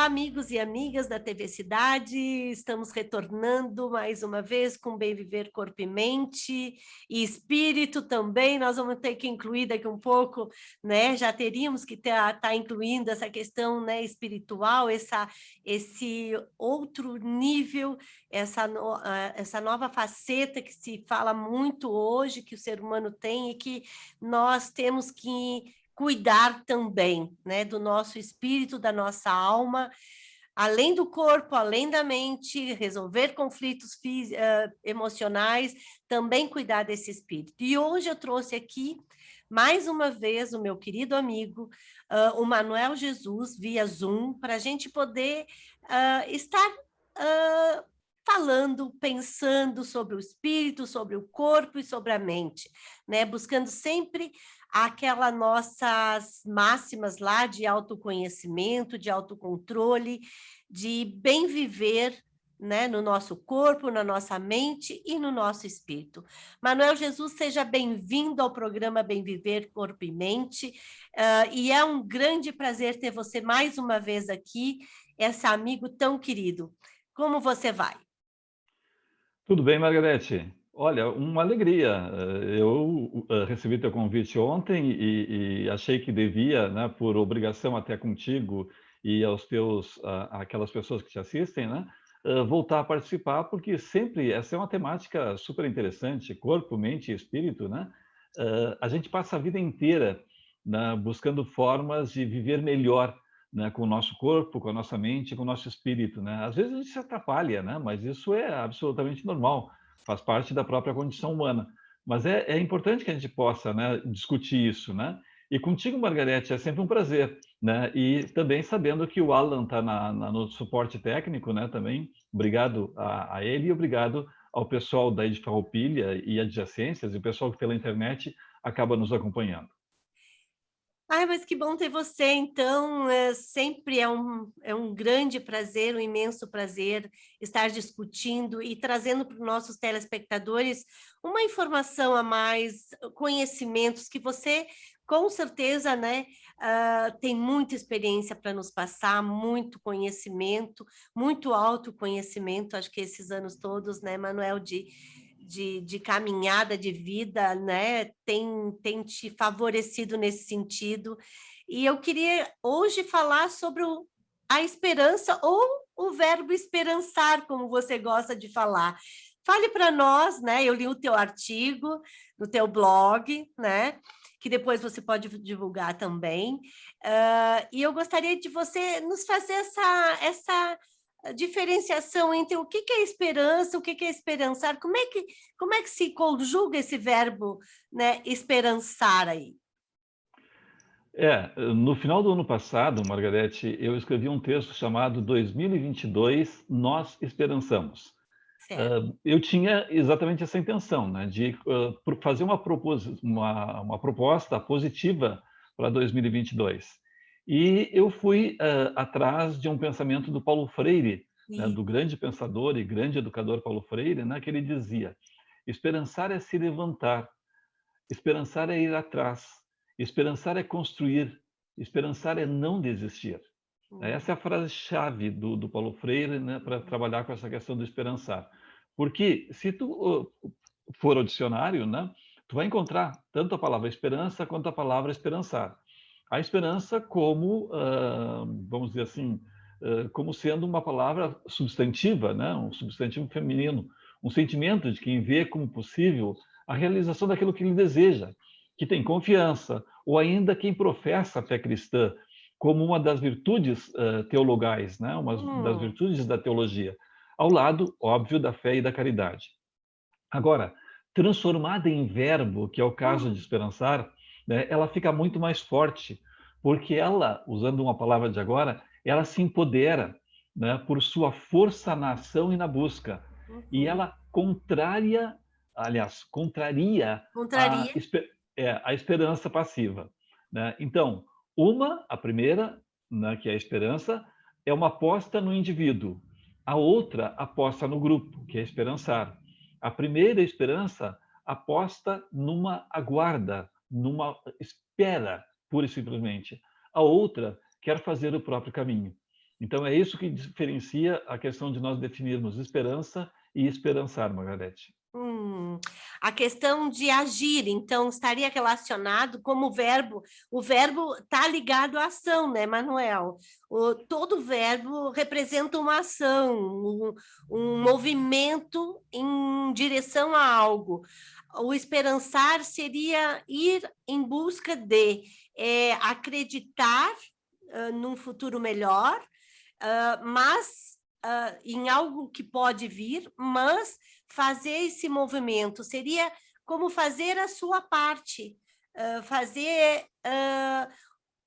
amigos e amigas da TV Cidade, estamos retornando mais uma vez com Bem Viver Corpo e Mente e Espírito também. Nós vamos ter que incluir daqui um pouco, né? Já teríamos que tá incluindo essa questão, né, espiritual, esse outro nível, essa nova faceta que se fala muito hoje, que o ser humano tem e que nós temos que cuidar também, né, do nosso espírito, da nossa alma, além do corpo, além da mente, resolver conflitos emocionais, também cuidar desse espírito. E hoje eu trouxe aqui, mais uma vez, o meu querido amigo, o Manuel Jesus, via Zoom, para a gente poder estar falando, pensando sobre o espírito, sobre o corpo e sobre a mente, né? Buscando sempre aquelas nossas máximas lá de autoconhecimento, de autocontrole, de bem viver, né, no nosso corpo, na nossa mente e no nosso espírito. Manuel Jesus, seja bem-vindo ao programa Bem Viver Corpo e Mente, e é um grande prazer ter você mais uma vez aqui, esse amigo tão querido. Como você vai? Tudo bem, Margarete? Olha, uma alegria. Eu recebi teu convite ontem e achei que devia, né, por obrigação até contigo e aos teus, aquelas pessoas que te assistem, né, voltar a participar, porque sempre essa é uma temática super interessante, corpo, mente e espírito, né? A gente passa a vida inteira, né, buscando formas de viver melhor, né, com o nosso corpo, com a nossa mente, com o nosso espírito, né? Às vezes a gente se atrapalha, né? Mas isso é absolutamente normal, faz parte da própria condição humana. Mas é importante que a gente possa, né, discutir isso, né? E contigo, Margarete, é sempre um prazer, né? E também sabendo que o Alan está no suporte técnico, né? Também, obrigado a ele e obrigado ao pessoal da Ed Farroupilha e adjacências e o pessoal que pela internet acaba nos acompanhando. Ai, mas que bom ter você, então, sempre é um grande prazer, um imenso prazer estar discutindo e trazendo para os nossos telespectadores uma informação a mais, conhecimentos que você, com certeza, né, tem muita experiência para nos passar, muito conhecimento, muito autoconhecimento, acho que esses anos todos, né, Manuel, de caminhada de vida, né, tem te favorecido nesse sentido. E eu queria hoje falar sobre a esperança ou o verbo esperançar, como você gosta de falar. Fale para nós, né? Eu li o teu artigo no teu blog, né? Que depois você pode divulgar também. E eu gostaria de você nos fazer essa diferenciação entre o que é esperança, o que é esperançar, como é que se conjuga esse verbo, né, esperançar aí? No final do ano passado, Margarete, eu escrevi um texto chamado 2022, Nós Esperançamos. Certo. Eu tinha exatamente essa intenção, né, de fazer uma proposta positiva para 2022. E eu fui atrás de um pensamento do Paulo Freire, né, E, do grande pensador e grande educador Paulo Freire, né, que ele dizia: esperançar é se levantar, esperançar é ir atrás, esperançar é construir, esperançar é não desistir. hum, Essa é a frase-chave do Paulo Freire, né, para trabalhar com essa questão do esperançar. Porque se tu for ao dicionário, né, tu vai encontrar tanto a palavra esperança quanto a palavra esperançar. A esperança como, vamos dizer assim, como sendo uma palavra substantiva, né, um substantivo feminino, um sentimento de quem vê como possível a realização daquilo que ele deseja, que tem confiança, ou ainda quem professa a fé cristã, como uma das virtudes teologais, né? Uma das hum, virtudes da teologia, ao lado, óbvio, da fé e da caridade. Agora, transformada em verbo, que é o caso de hum, esperançar, né, ela fica muito mais forte, porque ela, usando uma palavra de agora, ela se empodera, né, por sua força na ação e na busca. E uhum. ela contraria a, Contraria. a esperança passiva. Né? Então, a primeira, né, que é a esperança, é uma aposta no indivíduo. A outra aposta no grupo, que é esperançar. A primeira esperança aposta numa aguarda, numa espera, pura e simplesmente. A outra quer fazer o próprio caminho. Então, é isso que diferencia a questão de nós definirmos esperança e esperançar, Margarete. A questão de agir, então, estaria relacionado como o verbo está ligado à ação, né, Manuel? Todo verbo representa uma ação, um movimento em direção a algo. O esperançar seria ir em busca de acreditar num futuro melhor, mas em algo que pode vir, mas fazer esse movimento seria como fazer a sua parte, fazer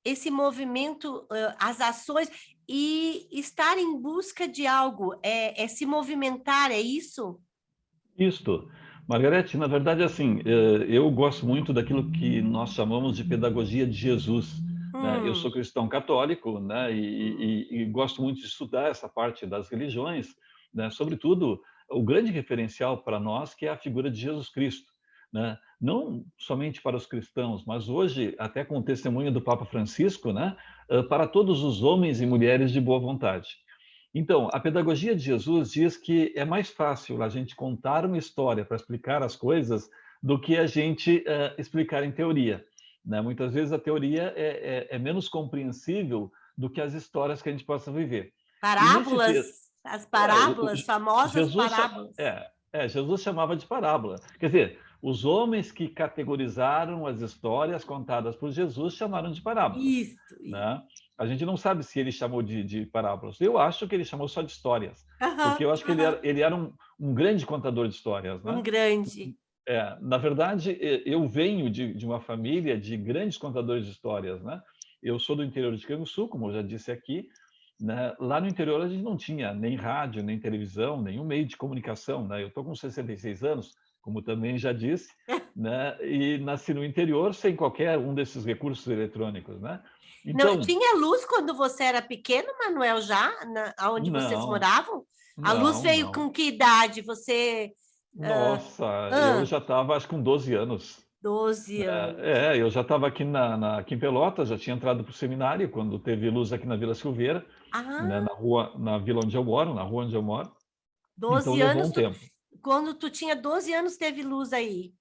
esse movimento, as ações e estar em busca de algo, é se movimentar, é isso? Isto. Margarete, na verdade, assim, eu gosto muito daquilo que nós chamamos de pedagogia de Jesus, né? Eu sou cristão católico, né? E gosto muito de estudar essa parte das religiões, né? Sobretudo, o grande referencial para nós, que é a figura de Jesus Cristo, né? Não somente para os cristãos, mas hoje, até com o testemunho do Papa Francisco, né? Para todos os homens e mulheres de boa vontade. Então, a pedagogia de Jesus diz que é mais fácil a gente contar uma história para explicar as coisas do que a gente explicar em teoria, né? Muitas vezes a teoria é menos compreensível do que as histórias que a gente possa viver. E nesse texto, Parábolas, as parábolas, famosas Jesus, parábolas. Jesus chamava de parábola. Quer dizer, os homens que categorizaram as histórias contadas por Jesus chamaram de parábolas, Isso. né? A gente não sabe se ele chamou de parábolas. Eu acho que ele chamou só de histórias, porque Aham, eu acho que aham. ele era um grande contador de histórias, Um né? grande. Na verdade, eu venho de uma família de grandes contadores de histórias, né? Eu sou do interior de Canguçu, como eu já disse aqui, né? Lá no interior a gente não tinha nem rádio, nem televisão, nenhum meio de comunicação, né? Eu estou com 66 anos, como também já disse, né? E nasci no interior sem qualquer um desses recursos eletrônicos, né? Não, Então, tinha luz quando você era pequeno, Manuel, já? Aonde vocês não, moravam? A luz não, veio não. com que idade? Você... ah, Nossa, eu ah, já estava, acho que com 12 anos. 12 anos. Eu já estava aqui aqui em Pelotas, já tinha entrado para o seminário quando teve luz aqui na Vila Silveira, né, Ah, na vila onde eu moro, na rua onde eu moro. Então 12 levou anos. um tempo. Quando tu tinha 12 anos, teve luz aí.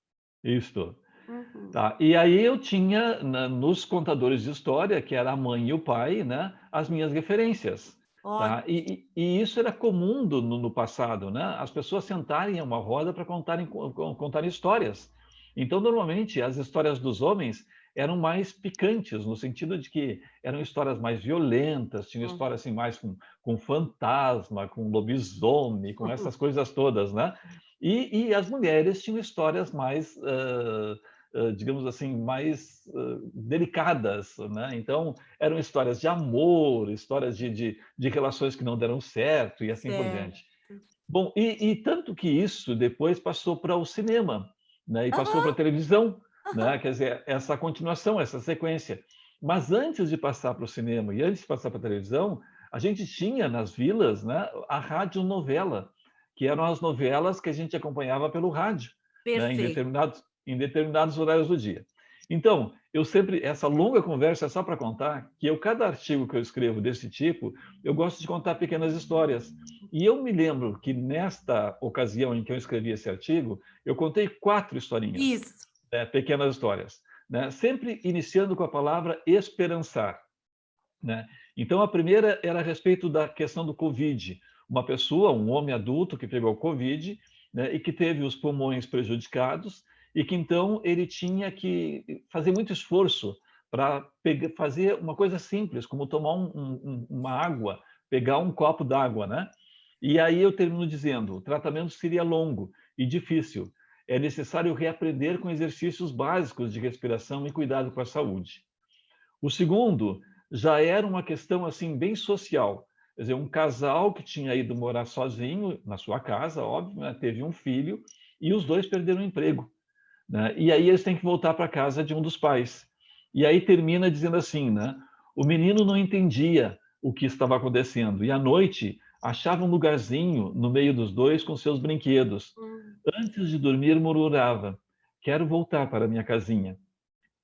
Isto. Uhum. Tá. E aí eu tinha nos contadores de história, que era a mãe e o pai, né, as minhas referências. Tá? Ótimo. E isso era comum no passado, né? As pessoas sentarem em uma roda para contarem histórias. Então, normalmente, as histórias dos homens eram mais picantes, no sentido de que eram histórias mais violentas, tinham histórias assim, mais com fantasma, com lobisomem, com essas coisas todas, né? E as mulheres tinham histórias mais digamos assim, mais delicadas, né? Então, eram histórias de amor, histórias de relações que não deram certo e assim por diante. Certo. Bom, e tanto que isso depois passou para o cinema, né? E passou para a Aham, televisão, né? aham. Quer dizer, essa continuação, essa sequência. Mas antes de passar para o cinema e antes de passar para a televisão, a gente tinha nas vilas, né, a radionovela, que eram as novelas que a gente acompanhava pelo rádio, né, Perfeito. em determinados horários do dia. Então, eu sempre, essa longa conversa é só para contar que cada artigo que eu escrevo desse tipo, eu gosto de contar pequenas histórias. E eu me lembro que nesta ocasião em que eu escrevi esse artigo, eu contei 4 historinhas, Isso. pequenas histórias, né? Sempre iniciando com a palavra esperançar, né? Então, a primeira era a respeito da questão do Covid. Uma pessoa, um homem adulto que pegou Covid, né, e que teve os pulmões prejudicados e que então ele tinha que fazer muito esforço para fazer uma coisa simples, como tomar uma água, pegar um copo d'água, né? E aí eu termino dizendo, o tratamento seria longo e difícil. É necessário reaprender com exercícios básicos de respiração e cuidado com a saúde. O segundo já era uma questão assim bem social. Quer dizer, um casal que tinha ido morar sozinho na sua casa, óbvio, né, teve um filho e os dois perderam o emprego, né? E aí eles têm que voltar para a casa de um dos pais. E aí termina dizendo assim, né? O menino não entendia o que estava acontecendo e à noite achava um lugarzinho no meio dos dois com seus brinquedos. Hum. Antes de dormir, murmurava: Quero voltar para minha casinha.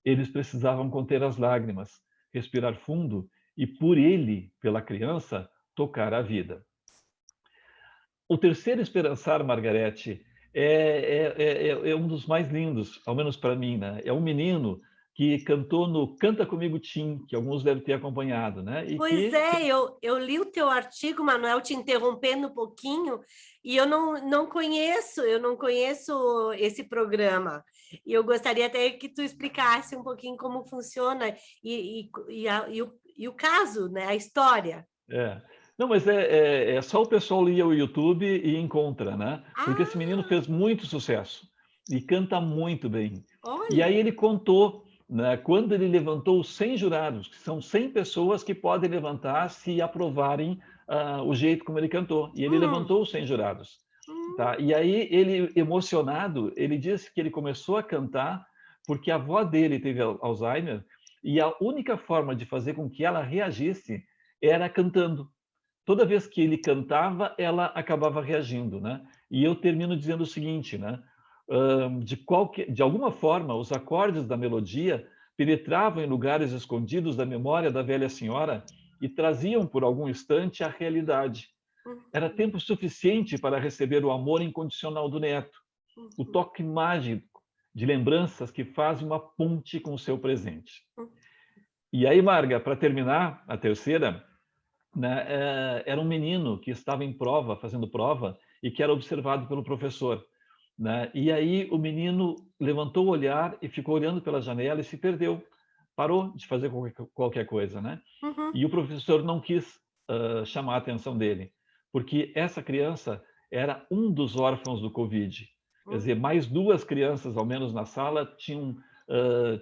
Eles precisavam conter as lágrimas, respirar fundo e, por ele, pela criança, tocar a vida. O terceiro esperançar, Margarete, é um dos mais lindos, ao menos para mim, né? É um menino que cantou no Canta Comigo Tim, que alguns devem ter acompanhado, né? E Pois que é, eu li o teu artigo, Manuel, te interrompendo um pouquinho, e eu não conheço esse programa. E eu gostaria até que tu explicasse um pouquinho como funciona e o caso, né, a história. é. Não, mas é só o pessoal lia o YouTube e encontra, né? Porque esse menino Ah, fez muito sucesso e canta muito bem. E aí olha. ele contou, né, quando ele levantou os 100 jurados, que são 100 pessoas que podem levantar se aprovarem o jeito como ele cantou. E ele Hum, levantou os 100 jurados. hum, Tá? E aí ele, emocionado, ele disse que ele começou a cantar porque a avó dele teve Alzheimer e a única forma de fazer com que ela reagisse era cantando. Toda vez que ele cantava, ela acabava reagindo, né? E eu termino dizendo o seguinte, né? De alguma forma, os acordes da melodia penetravam em lugares escondidos da memória da velha senhora e traziam por algum instante a realidade. Era hum, tempo suficiente para receber o amor incondicional do neto, o hum, toque mágico de lembranças que faz uma ponte com o seu presente. hum, E aí, Marga, para terminar, a terceira, né, era um menino que estava em prova, fazendo prova, e que era observado pelo professor. Né? E aí o menino levantou o olhar e ficou olhando pela janela e se perdeu. Parou de fazer qualquer coisa. Né? uhum, E o professor não quis chamar a atenção dele, porque essa criança era um dos órfãos do Covid. Quer uhum, dizer, mais duas crianças, ao menos na sala, tinham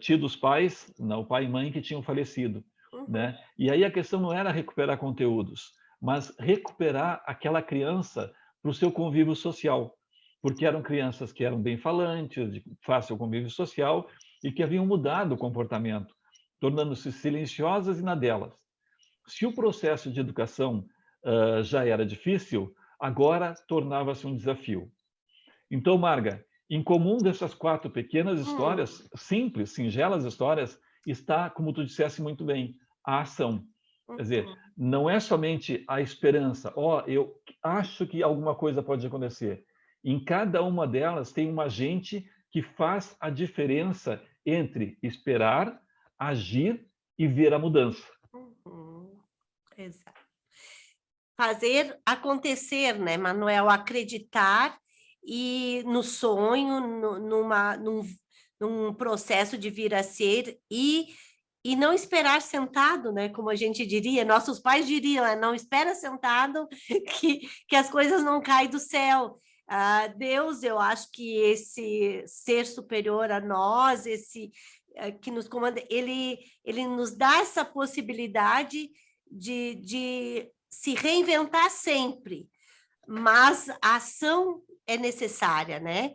tido os pais, não, o pai e mãe, que tinham falecido. uhum, Né? E aí a questão não era recuperar conteúdos, mas recuperar aquela criança para o seu convívio social, porque eram crianças que eram bem falantes, de fácil convívio social e que haviam mudado o comportamento, tornando-se silenciosas e na delas. Se o processo de educação já era difícil, agora tornava-se um desafio. Então, Marga, em comum dessas quatro pequenas hum, histórias, simples, singelas histórias, está, como tu disseste muito bem, a ação. Quer dizer, uhum. não é somente a esperança, eu acho que alguma coisa pode acontecer. Em cada uma delas tem um agente que faz a diferença entre esperar, agir e ver a mudança. Uhum, exato. Fazer acontecer, né, Manuel? Acreditar e no sonho, num processo de vir a ser e não esperar sentado, né? Como a gente diria, nossos pais diriam, não espera sentado que as coisas não caem do céu. Deus, eu acho que esse ser superior a nós, esse que nos comanda, ele nos dá essa possibilidade de se reinventar sempre, mas a ação é necessária, né?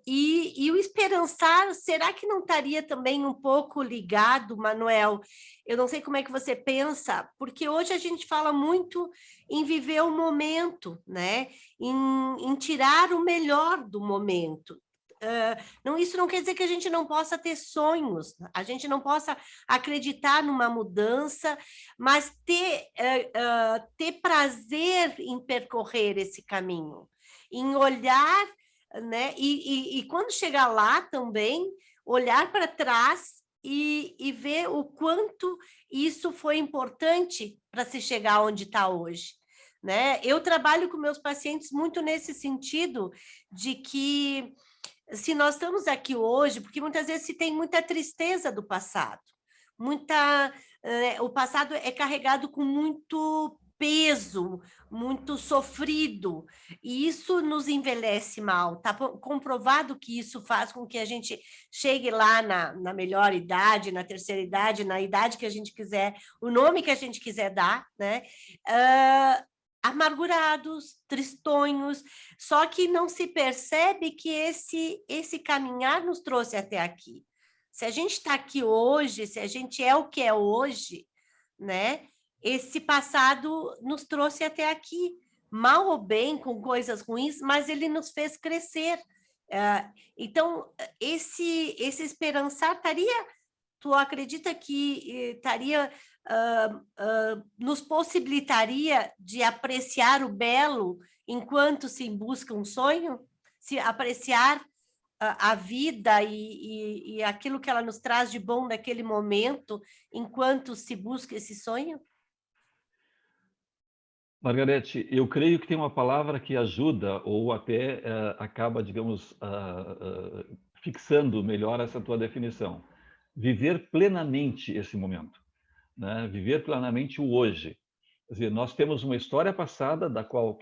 E o esperançar, será que não estaria também um pouco ligado, Manuel? Eu não sei como é que você pensa, porque hoje a gente fala muito em viver o momento, né? Em tirar o melhor do momento. Não, isso não quer dizer que a gente não possa ter sonhos, a gente não possa acreditar numa mudança, mas ter prazer em percorrer esse caminho, em olhar, né? E quando chegar lá também, olhar para trás e ver o quanto isso foi importante para se chegar onde está hoje. Né? Eu trabalho com meus pacientes muito nesse sentido de que se nós estamos aqui hoje, porque muitas vezes se tem muita tristeza do passado, o passado é carregado com muito peso, muito sofrido, e isso nos envelhece mal. Está comprovado que isso faz com que a gente chegue lá na melhor idade, na terceira idade, na idade que a gente quiser, o nome que a gente quiser dar, né? Amargurados, tristonhos, só que não se percebe que esse caminhar nos trouxe até aqui. Se a gente está aqui hoje, se a gente é o que é hoje, né? Esse passado nos trouxe até aqui, mal ou bem, com coisas ruins, mas ele nos fez crescer. Então, esse esperançar estaria, tu acredita que estaria nos possibilitaria de apreciar o belo enquanto se busca um sonho? Se apreciar a vida e aquilo que ela nos traz de bom naquele momento, enquanto se busca esse sonho? Margarete, eu creio que tem uma palavra que ajuda ou até acaba, digamos, fixando melhor essa tua definição. Viver plenamente esse momento, né? Viver plenamente o hoje. Quer dizer, nós temos uma história passada da qual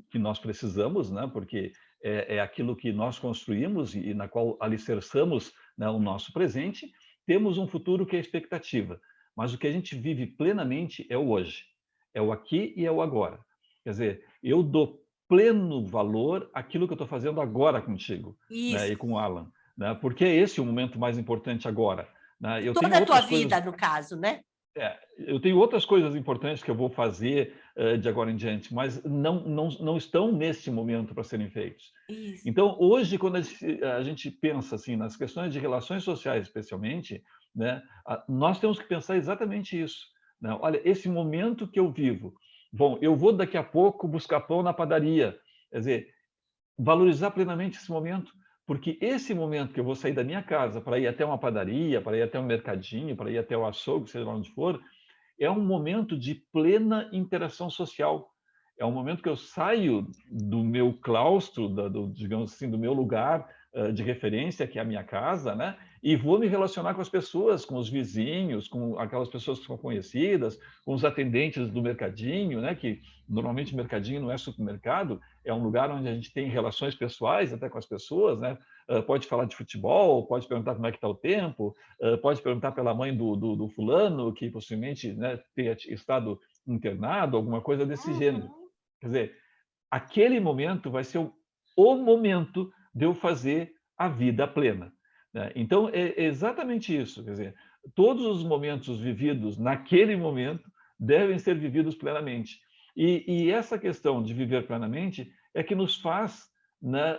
que nós precisamos, né? Porque é aquilo que nós construímos e na qual alicerçamos, né, o nosso presente. Temos um futuro que é expectativa, mas o que a gente vive plenamente é o hoje, é o aqui e é o agora. Quer dizer, eu dou pleno valor àquilo que eu estou fazendo agora contigo, né, Isso. e com o Alan, né, porque é esse o momento mais importante agora. Né? Eu tenho Toda a tua outras coisas. vida, no caso, né? Eu tenho outras coisas importantes que eu vou fazer de agora em diante, mas não estão neste momento para serem feitos. Isso. Então, hoje, quando a gente pensa assim nas questões de relações sociais, especialmente, né, nós temos que pensar exatamente isso. Né? Olha, esse momento que eu vivo, bom, eu vou daqui a pouco buscar pão na padaria, quer dizer, valorizar plenamente esse momento, porque esse momento que eu vou sair da minha casa para ir até uma padaria, para ir até um mercadinho, para ir até o açougue, seja lá onde for, é um momento de plena interação social. É um momento que eu saio do meu claustro, digamos assim, do meu lugar de referência, que é a minha casa, né? E vou me relacionar com as pessoas, com os vizinhos, com aquelas pessoas que são conhecidas, com os atendentes do mercadinho, né? Que normalmente o mercadinho não é supermercado, é um lugar onde a gente tem relações pessoais até com as pessoas, né? Pode falar de futebol, pode perguntar como é que está o tempo, pode perguntar pela mãe do fulano, que possivelmente, né, tenha estado internado, alguma coisa desse gênero. Quer dizer, aquele momento vai ser o momento de eu fazer a vida plena. Né? Então, é exatamente isso. Quer dizer, todos os momentos vividos naquele momento devem ser vividos plenamente. E essa questão de viver plenamente é que nos faz, né,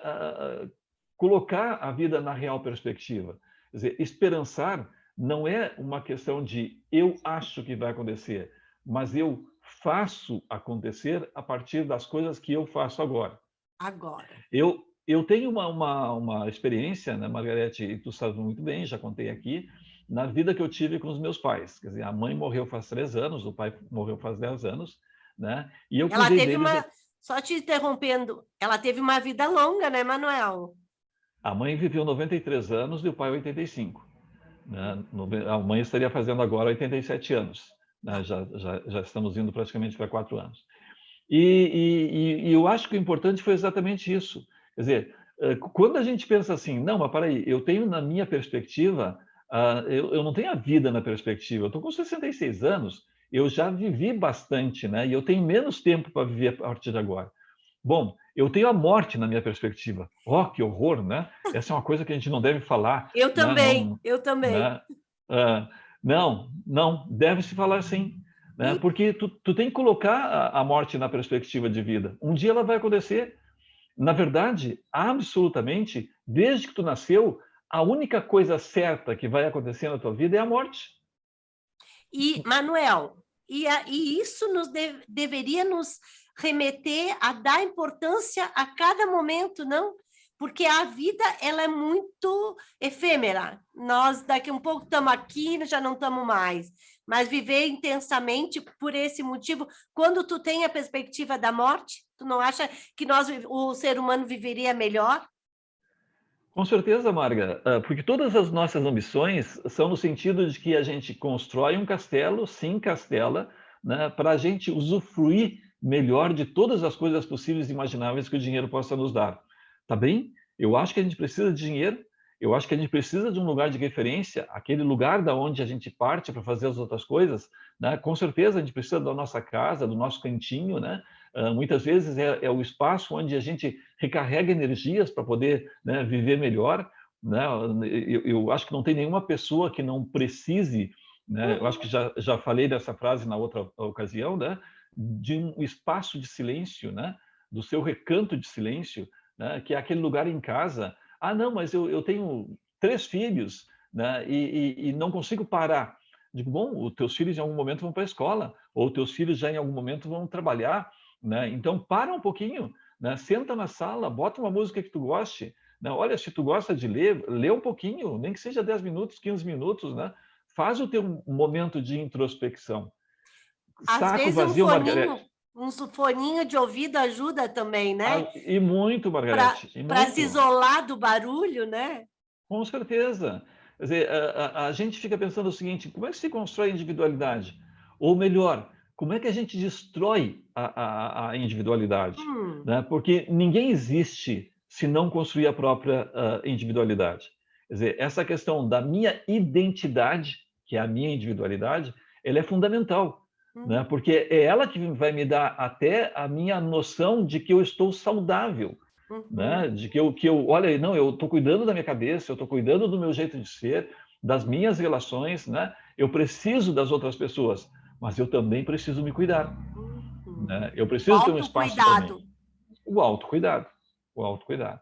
colocar a vida na real perspectiva. Quer dizer, esperançar não é uma questão de eu acho que vai acontecer, mas eu faço acontecer a partir das coisas que eu faço agora. Agora. Eu tenho uma experiência, né, Margarete, e tu sabe muito bem, já contei aqui, na vida que eu tive com os meus pais. Quer dizer, a mãe morreu faz 3 anos, o pai morreu faz 10 anos, né? E eu Ela cuidei teve deles. só te interrompendo, ela teve uma vida longa, né, Manuel? A mãe viveu 93 anos e o pai 85. Né? A mãe estaria fazendo agora 87 anos. Né? Já estamos indo praticamente para 4 anos. E eu acho que o importante foi exatamente isso. Quer dizer, quando a gente pensa assim, não, mas peraí, eu tenho na minha perspectiva, eu não tenho a vida na perspectiva, eu estou com 66 anos, eu já vivi bastante, né? E eu tenho menos tempo para viver a partir de agora. Bom, eu tenho a morte na minha perspectiva. Oh, que horror, né? Essa é uma coisa que a gente não deve falar, Eu né? também, Não, eu também. né? Não, deve-se falar sim, né? E, Porque tu tem que colocar a morte na perspectiva de vida. Um dia ela vai acontecer. Na verdade, absolutamente, desde que tu nasceu, a única coisa certa que vai acontecer na tua vida é a morte. Manuel, e isso deveria nos remeter a dar importância a cada momento, não? Porque a vida ela é muito efêmera. Nós daqui um pouco estamos aqui, já não estamos mais. Mas viver intensamente por esse motivo, quando tu tem a perspectiva da morte, tu não acha que o ser humano viveria melhor? Com certeza, Marga, porque todas as nossas ambições são no sentido de que a gente constrói um castelo, se encastela, né, para a gente usufruir melhor de todas as coisas possíveis e imagináveis que o dinheiro possa nos dar. Tá bem? Eu acho que a gente precisa de dinheiro, eu acho que a gente precisa de um lugar de referência, aquele lugar da onde a gente parte para fazer as outras coisas, né? Com certeza a gente precisa da nossa casa, do nosso cantinho, né? Muitas vezes é o espaço onde a gente recarrega energias para poder, né, viver melhor. Né? Eu acho que não tem nenhuma pessoa que não precise, né? Eu acho que já falei dessa frase na outra ocasião, né? De um espaço de silêncio, né? Do seu recanto de silêncio, né? Que é aquele lugar em casa. Ah, não, mas eu tenho 3 filhos, né? E não consigo parar. Digo, bom, os teus filhos em algum momento vão para a escola, ou os teus filhos já em algum momento vão trabalhar, né? Então, para um pouquinho, né? Senta na sala, bota uma música que tu goste, né? Olha, se tu gosta de ler, lê um pouquinho, nem que seja 10 minutos, 15 minutos, né? Faz o teu momento de introspecção. Às Saco vezes vazio, Margarete. um foninho de ouvido ajuda também, né? E muito, Margarete, e Para se muito. isolar do barulho, né? Com certeza. Quer dizer, a gente fica pensando o seguinte, como é que se constrói a individualidade? Ou melhor, como é que a gente destrói a individualidade? Né? Porque ninguém existe se não construir a própria individualidade. Quer dizer, essa questão da minha identidade, que é a minha individualidade, ela é fundamental, né? Porque é ela que vai me dar até a minha noção de que eu estou saudável, né? De olha, não, eu estou cuidando da minha cabeça, eu estou cuidando do meu jeito de ser, das minhas relações, né? Eu preciso das outras pessoas, mas eu também preciso me cuidar, né? Eu O preciso ter um espaço para mim. autocuidado. O autocuidado, o autocuidado.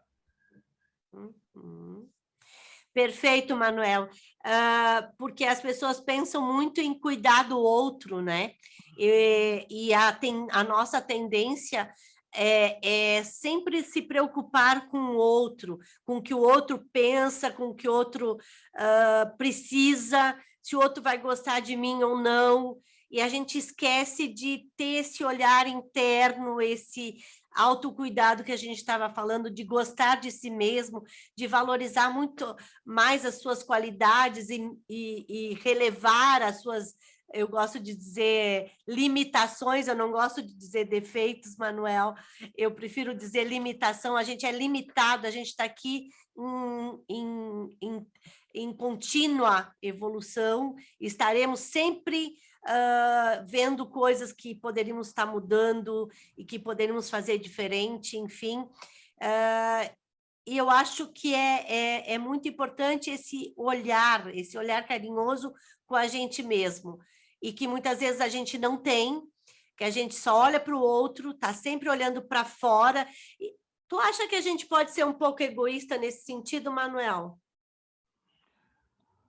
Perfeito, Manuel. Porque as pessoas pensam muito em cuidar do outro, né? E a nossa tendência é sempre se preocupar com o outro, com o que o outro pensa, com o que o outro precisa, se o outro vai gostar de mim ou não. E a gente esquece de ter esse olhar interno, esse autocuidado que a gente estava falando, de gostar de si mesmo, de valorizar muito mais as suas qualidades e relevar as suas, eu gosto de dizer limitações, eu não gosto de dizer defeitos, Manuel, eu prefiro dizer limitação, a gente é limitado, a gente está aqui em contínua evolução, estaremos sempre vendo coisas que poderíamos estar mudando e que poderíamos fazer diferente, enfim. E eu acho que é muito importante esse olhar carinhoso com a gente mesmo, e que muitas vezes a gente não tem, que a gente só olha para o outro, está sempre olhando para fora. Tu acha que a gente pode ser um pouco egoísta nesse sentido, Manuel?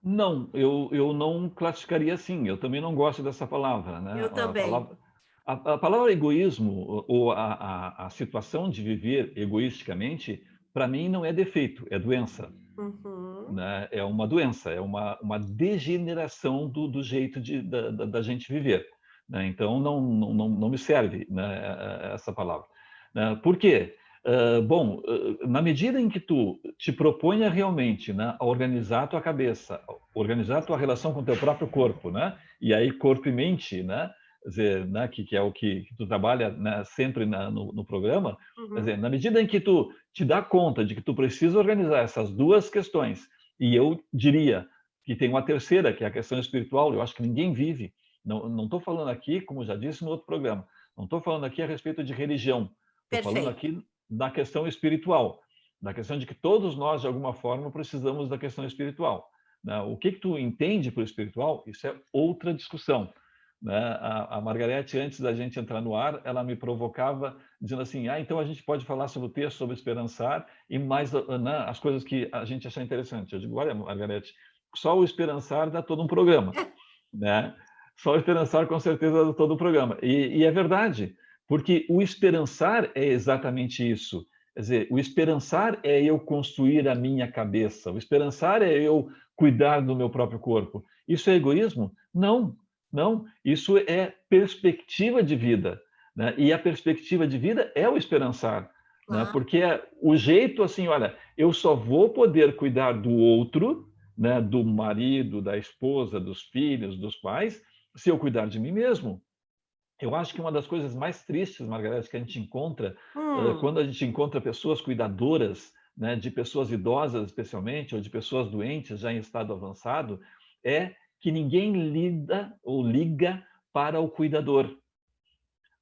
Não, eu não classificaria assim. Eu também não gosto dessa palavra, né? Eu também. A palavra egoísmo, ou a situação de viver egoisticamente, para mim não é defeito, é doença. Né? É uma doença, é uma degeneração do jeito da gente viver. Né? Então, não me serve, né, essa palavra. Né? Por quê? Bom, na medida em que tu te proponha realmente, né, a organizar a tua cabeça, organizar a tua relação com o teu próprio corpo, né, e aí corpo e mente, né, quer dizer, né, que é o que tu trabalha, né, sempre no programa, quer dizer, na medida em que tu te dá conta de que tu precisa organizar essas duas questões, e eu diria que tem uma terceira, que é a questão espiritual, eu acho que ninguém vive, não estou falando aqui, como já disse no outro programa, não estou falando aqui a respeito de religião, estou falando Perfeito. aqui da questão espiritual, da questão de que todos nós, de alguma forma, precisamos da questão espiritual. Né? O que tu entende por espiritual, isso é outra discussão. Né? A Margarete, antes da gente entrar no ar, ela me provocava dizendo assim, então a gente pode falar sobre o texto, sobre esperançar e mais, né, as coisas que a gente achar interessante. Eu digo, olha, Margarete, só o esperançar dá todo um programa. Né? Só o esperançar com certeza dá todo um programa. E é verdade, porque o esperançar é exatamente isso. Quer dizer, o esperançar é eu construir a minha cabeça. O esperançar é eu cuidar do meu próprio corpo. Isso é egoísmo? Não, não. Isso é perspectiva de vida. Né? E a perspectiva de vida é o esperançar. Né? Porque é o jeito assim, olha, eu só vou poder cuidar do outro, né? Do marido, da esposa, dos filhos, dos pais, se eu cuidar de mim mesmo. Eu acho que uma das coisas mais tristes, Margareth, que a gente encontra quando a gente encontra pessoas cuidadoras, né, de pessoas idosas especialmente, ou de pessoas doentes já em estado avançado, é que ninguém lida ou liga para o cuidador.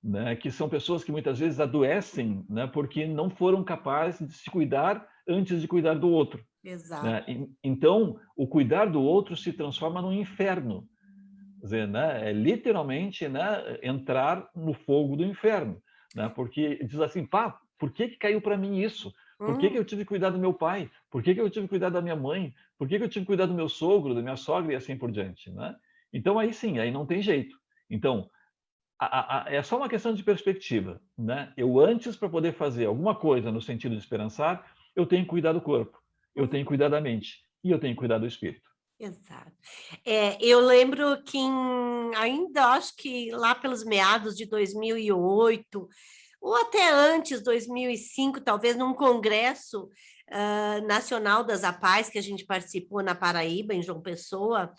Né, que são pessoas que muitas vezes adoecem, né, porque não foram capazes de se cuidar antes de cuidar do outro. Exato. Né? Então, o cuidar do outro se transforma num inferno. Quer dizer, né, é literalmente, né, entrar no fogo do inferno, né, porque diz assim, pá, por que caiu para mim isso? Por que eu tive que cuidar do meu pai? Por que eu tive que cuidar da minha mãe? Por que eu tive que cuidar do meu sogro, da minha sogra e assim por diante, né? Então, aí sim, aí não tem jeito. Então, é só uma questão de perspectiva, né? Eu antes, para poder fazer alguma coisa no sentido de esperançar, eu tenho que cuidar do corpo, eu tenho que cuidar da mente e eu tenho que cuidar do espírito. Exato. Eu lembro que ainda acho que lá pelos meados de 2008, ou até antes, 2005, talvez num congresso nacional das APAES que a gente participou na Paraíba, em João Pessoa,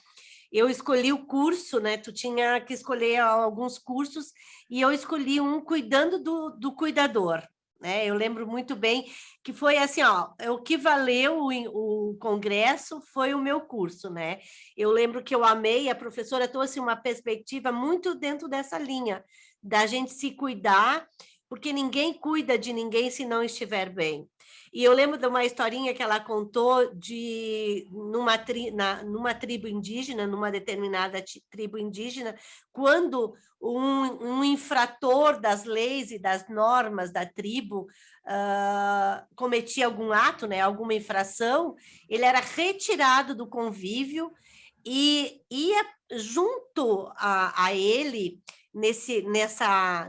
eu escolhi o curso, né? Tu tinha que escolher alguns cursos e eu escolhi um cuidando do cuidador, né? Eu lembro muito bem que foi assim, ó, o que valeu o congresso foi o meu curso, né? Eu lembro que eu amei, a professora trouxe uma perspectiva muito dentro dessa linha, da gente se cuidar, porque ninguém cuida de ninguém se não estiver bem. E eu lembro de uma historinha que ela contou de numa tribo indígena, numa determinada tribo indígena, quando um infrator das leis e das normas da tribo cometia algum ato, né, alguma infração, ele era retirado do convívio e ia junto a ele nessa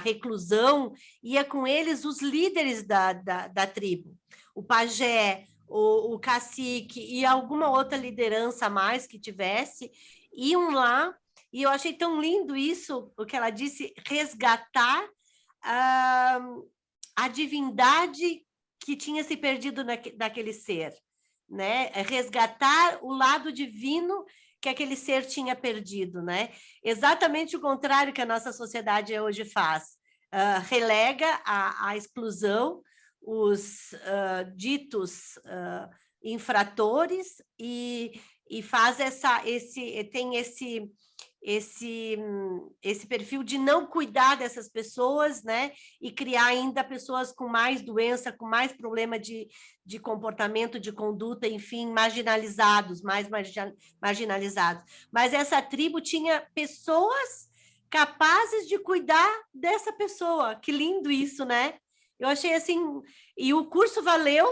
reclusão, ia com eles os líderes da tribo, o pajé, o cacique e alguma outra liderança a mais que tivesse, iam lá, e eu achei tão lindo isso, o que ela disse, resgatar a divindade que tinha se perdido daquele ser, né? Resgatar o lado divino que aquele ser tinha perdido, né? Exatamente o contrário que a nossa sociedade hoje faz. Relega à exclusão os ditos infratores e faz tem esse perfil de não cuidar dessas pessoas, né? E criar ainda pessoas com mais doença, com mais problema de comportamento, de conduta, enfim, marginalizados, mais marginalizados. Mas essa tribo tinha pessoas capazes de cuidar dessa pessoa. Que lindo isso, né? Eu achei assim, e o curso valeu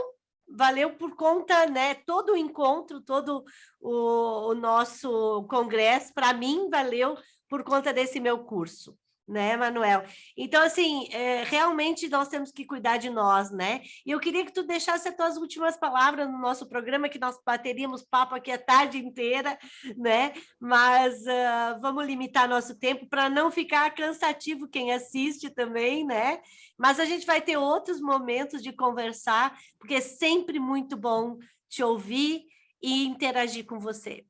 por conta, né, todo o encontro, todo o nosso congresso, para mim, valeu por conta desse meu curso, né, Manuel? Então, assim, realmente nós temos que cuidar de nós, né? E eu queria que tu deixasse as tuas últimas palavras no nosso programa, que nós bateríamos papo aqui a tarde inteira, né? Mas vamos limitar nosso tempo para não ficar cansativo quem assiste também, né? Mas a gente vai ter outros momentos de conversar, porque é sempre muito bom te ouvir e interagir com você.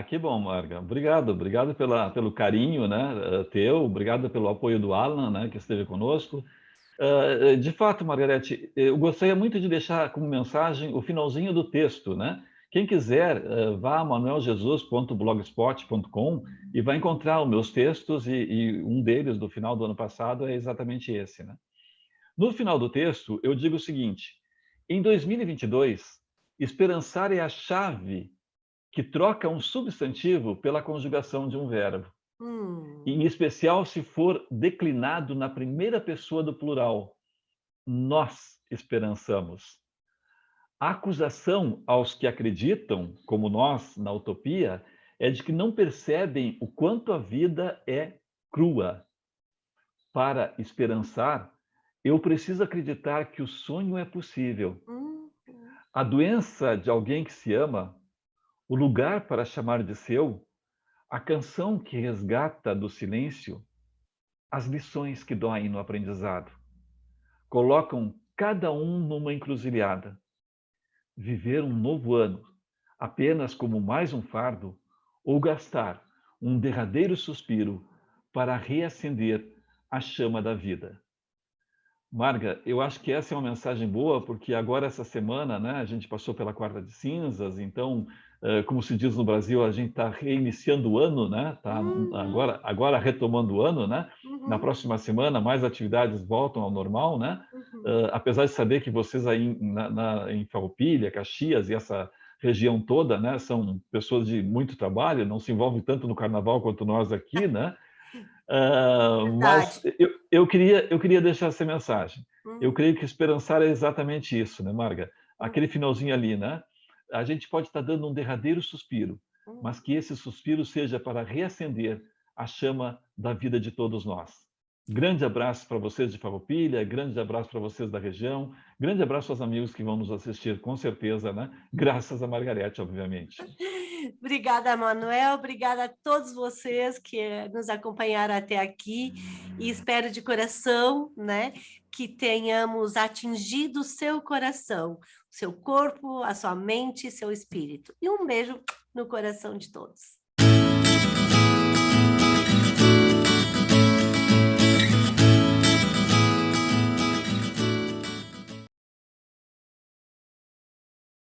Que bom, Marga. Obrigado pelo carinho, né, teu, obrigado pelo apoio do Alan, né, que esteve conosco. De fato, Margarete, eu gostaria muito de deixar como mensagem o finalzinho do texto, né? Quem quiser, vá a manueljesus.blogspot.com e vai encontrar os meus textos e um deles, do final do ano passado, é exatamente esse, né? No final do texto, eu digo o seguinte: em 2022, esperançar é a chave que troca um substantivo pela conjugação de um verbo. Em especial se for declinado na primeira pessoa do plural. Nós esperançamos. A acusação aos que acreditam, como nós, na utopia, é de que não percebem o quanto a vida é crua. Para esperançar, eu preciso acreditar que o sonho é possível. A doença de alguém que se ama, o lugar para chamar de seu, a canção que resgata do silêncio, as lições que doem no aprendizado, colocam cada um numa encruzilhada. Viver um novo ano apenas como mais um fardo ou gastar um derradeiro suspiro para reacender a chama da vida. Marga, eu acho que essa é uma mensagem boa, porque agora, essa semana, né, a gente passou pela quarta de cinzas, então, como se diz no Brasil, a gente está reiniciando o ano, né? Tá agora retomando o ano, né? Na próxima semana, mais atividades voltam ao normal, né? Apesar de saber que vocês aí em Farroupilha, Caxias e essa região toda, né, são pessoas de muito trabalho, não se envolvem tanto no carnaval quanto nós aqui, né? Mas eu queria deixar essa mensagem. Eu creio que esperançar é exatamente isso, né, Marga? Aquele finalzinho ali, né? A gente pode estar dando um derradeiro suspiro mas que esse suspiro seja para reacender a chama da vida de todos nós. Grande abraço para vocês de Farroupilha, grande abraço para vocês da região, grande abraço aos amigos que vão nos assistir, com certeza, né? Graças a Margarete, obviamente. Obrigada, Manuel, obrigada a todos vocês que nos acompanharam até aqui e espero de coração, né, que tenhamos atingido o seu coração, o seu corpo, a sua mente e seu espírito. E um beijo no coração de todos.